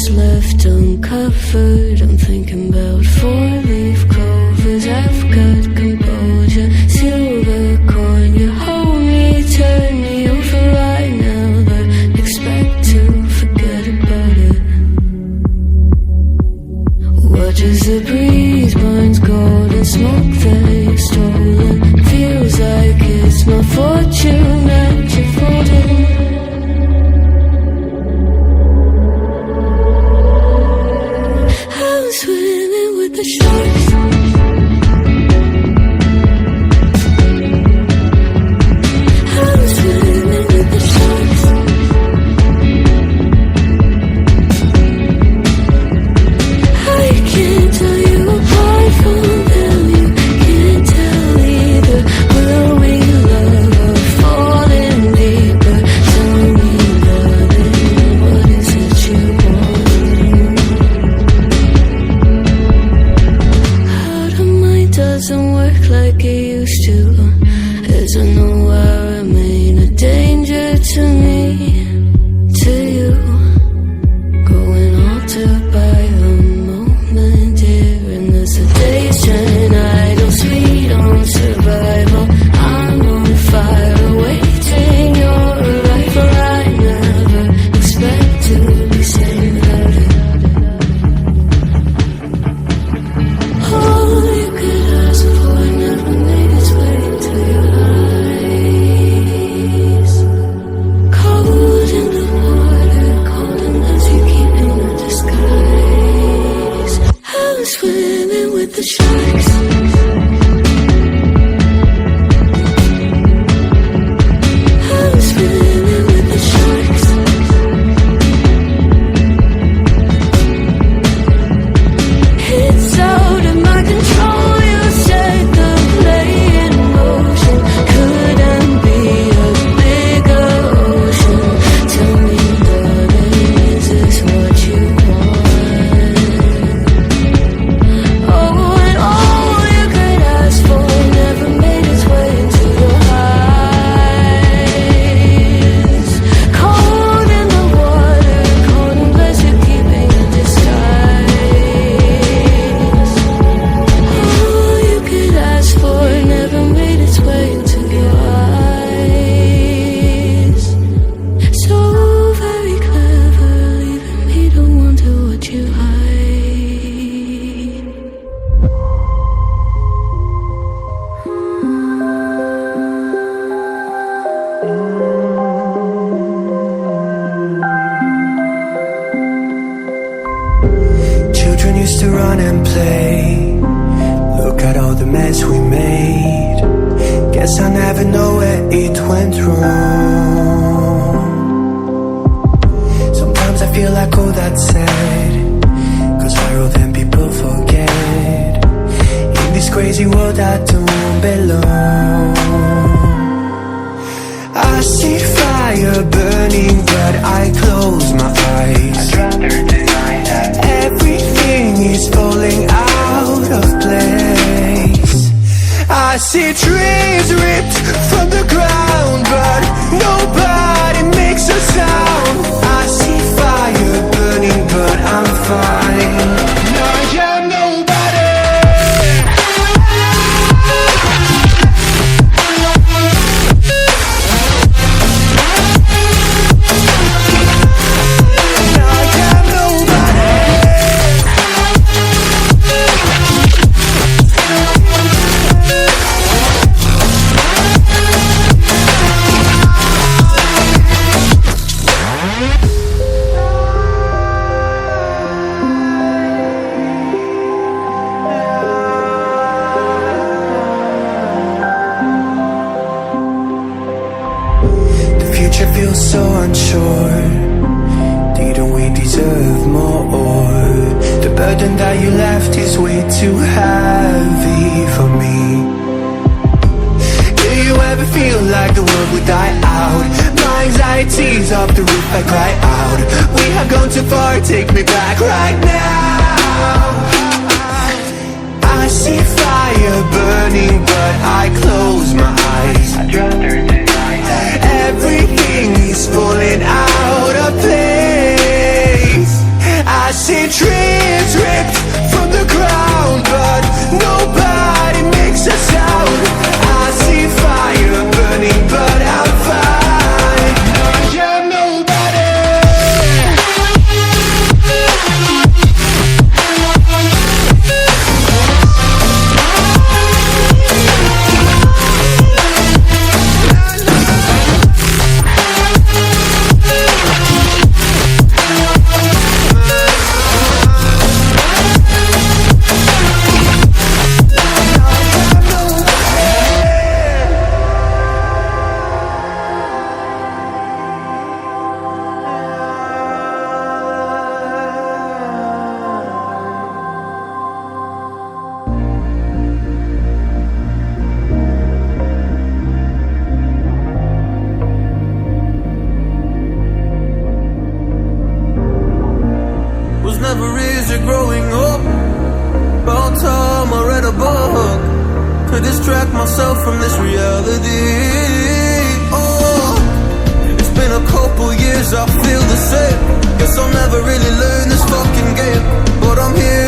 what's left uncovered. I'm thinking about four-leaf clovers. I've got composure, silver coin. You hold me, turn me over right now, but expect to forget about it. Watch as the breeze burns gold and smoke that you've stolen. Feels like it's my fortune that you're folding. I'm swimming with the sharks. I'm swimming with the sharks. I can't tell you apart from them. You can't tell either. Will we love or fall in deeper? Tell me, darling, what is it you want? Out of mind doesn't work like it used to. As I know I remain a danger to me, to you. Going altered by the moment, dear, and the sedation. Idle, sweet on survival. I'm on fire, awaiting your arrival. I never expect to be saved without it. All you could ask for never made its way to your eyes. Cold in the water, cold unless you keep in the disguise. I'm swimming with the sharks. I'm swimming with the sharks. It's out of my control. You set the play in motion. Couldn't be a bigger ocean. Tell me, darling, is this what you want? Oh, and all you could ask for never made its way into your eyes. Cold in the water, cold unless you're keeping a disguise. All you could ask for never made its way into your eyes. So very clever, leaving me to wonder what you hide. Children used to run and play. Look at all the mess we made. Guess I never know where it went wrong. Sometimes I feel like all that's said, 'cause viral then people forget. In this crazy world I don't belong. I see fire burning but I close my eyes. I'd rather deny that. Everything is falling out of place. I see trees ripped from the ground, but nobody makes a sound. I see fire burning, but I'm fine. I am nobody. I am nobody. The future feels so unsure. Didn't we deserve more? The burden that you left is way too heavy for me. Do you ever feel like the world would die out? My anxiety's off the roof, I cry out. We have gone too far, take me back right now. I see fire burning, but I close my eyes. I'd rather deny that. Everything is falling out of place. I to distract myself from this reality. Oh, it's been a couple years, I feel the same. Guess I'll never really learn this fucking game, but I'm here